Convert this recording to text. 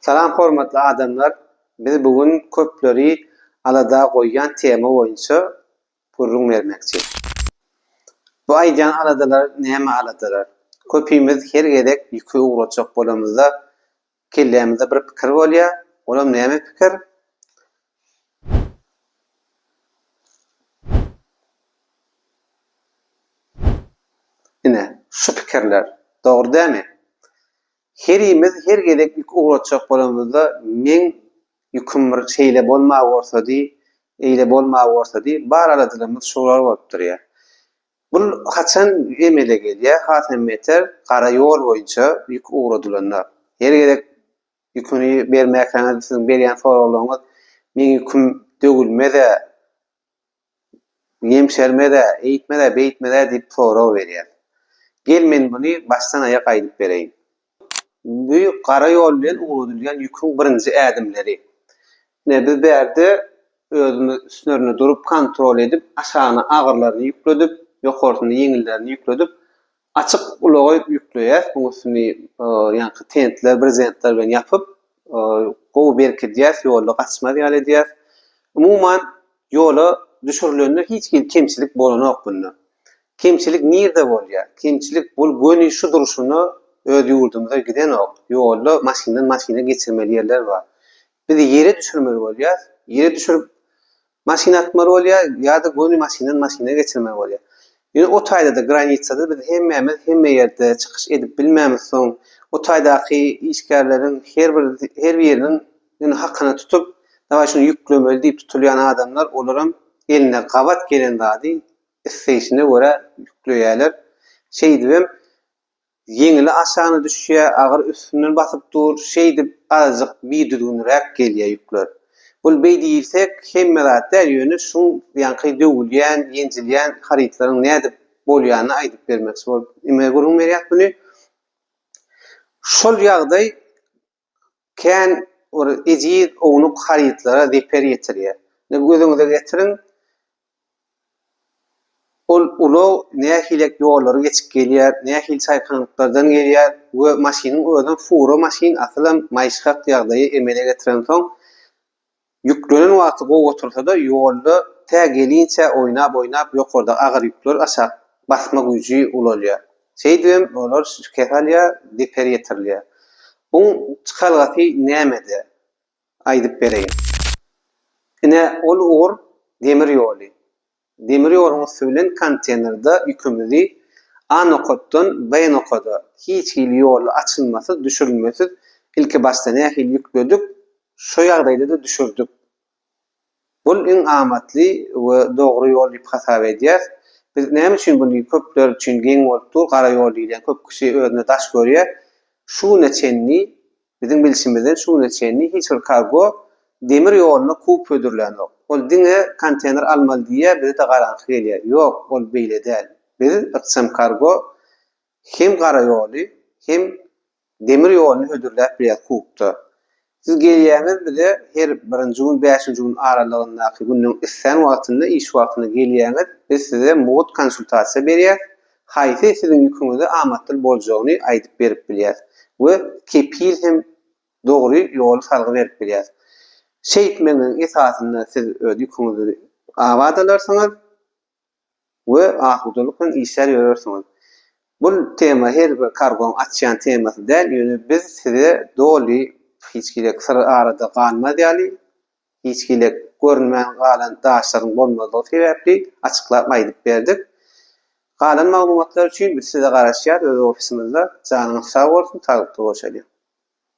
Salam hormatly adamlar. Biz bugün köpleri alada goýan tema boýunça gurrun bermekçi. Bu aýdan aladalar näme aladalar? Köpimiz her gerek ýükü uğraçak bolamyzda kellämizde bir pikir bolýar. Olam näme pikir? Ine şu pikirler. Dogry dämi? Herimiz her gerek ýük uğraçak bolamyzda men ýüküm bir şeýle bolma borsady, eýle bolma borsady, bar aladylymyz şolar bolup durýar. Bu haçan emele gelýär, haçan meter gara ýol boýunça ýük uğradylanlar. Her gerek ýüküni bermäkäňiz, siziň berýän soraglaryňyz men ýüküm dögülmede, ýemşermede, eýitmede, beýitmede diýip sorag berýär. Gel men buny başdan aýak aýdyp bereýin. Bu gara ýol bilen uğradylýan ýüküň birinji ädimleri. Biz berde özüni üstlerine durup kontrol edip aşağına ağırlarını yükledip yukarısını yeňillerini yükledip açık ulagy yükleýär. Bu üstüni ýa-ni tentler, brezentler bilen ýapyp gowy berkidýär, ýolda gaçma diýär. Umuman ýola düşürilende hiç kemçilik bolanok bunda. Kemçilik nirde bolýar? Kemçilik bul göni şu duruşunu öz ýurdumyza gidenok. Ýolda maşynadan maşyna geçirmeli ýerler bar. Biz yere düşürmeli bolýar. Yere düşürüp maşina atmaly bolýar, ýa-da göni maşynadan maşyna geçirmeli bolýar. Ýöne o taýda da granitsada biz hemme ýerde çykyş edip bilmämiz soň o taýdaky işgärleriň her bir ýeriniň ýöne hakyna tutup dawa şunu ýüklemeli diýip tutulýan adamlar olaram eline gabat gelen zady isleýişine görä ýükleýärler. Şeýdibem yeňili aşagyna düşýär, agyr üstünden basyp dur, şeýdip azık biýdüdünräk gelýär ýükler. Bul beýdiýsek hemme zatlar ýöne şu ýanky döwülýän, ýenjilýän haritlaryň näde bolýanyny aýdyp bermekçi bolup ime gurrun berýär buny. Şol ýagdaý kän or ejid onuq haritlara reper ýetirýär. Ne gözüňize getiriň. Ol ulo nähilek ýollary geçip gelýär, nähil çaýkanlyklardan gelýär we maşynyň özüň furo maşyn aslan maýşgat ýagdaýy emele getiren soň yüklenen wagty gowy otursa da ýolda tä gelinçe oýnap ýokarda agyr ýükler aşağı basma güýji ulalýar. Şeýdem olar kefalya deper ýetirlýär. Bu çykalgaty nämede aýdyp bereýin. Ine ol ugur demir ýoly. Demir ýoluň süýlen konteynerda ýükümüzi A nokatdan B nokada hiç ýol açylmasy, düşürilmesi ilki başda nähil ýükledik, şo ýagdaýda da düşürdük. Bul iň amatly we dogry ýol diýip hasap edýär. Biz näme üçin buny köpler üçin geň bolupdy, gara ýol diýilen köp kişi özüne daş görýär. Şu neçenli biziň bilişimizden şu neçenli hiç bir kargo demir ýoluny kup ödürlenok. Ol diňe konteyner almaly diýe bize de garanty gelýär. Ýok, ol beýle däl. Biz iqtisam kargo hem gara ýoly, hem demir ýoluny ödürläp berýär kupda. Siz gelýäňiz bize her 1-nji gün 5-nji gün aralygyndaky gündüň isen wagtynda iş wagtyna gelýäňiz, biz size mowut konsultasiýa berýär. Haýsy siziň ýüküňizde amatly boljagyny aýdyp berip bilýär we kepil hem dogry ýol salgy berip bilýär. Şeýtmeňiň esasynda siz öz ýüküňizi abadalarsyňyz we ahudulukyn işler ýörersiňiz. Bu tema her bir kargon açýan temasy däl, ýöne biz size doli hiç kilek sır arada galma diýali, hiç kilek görünmän galan daşlaryň bolmadygy sebäpli açyklap aýdyp berdik. Galan maglumatlar üçin biz size garaşýar öz ofisimizde. Janyňyz sag bolsun, taýyply bolşaly.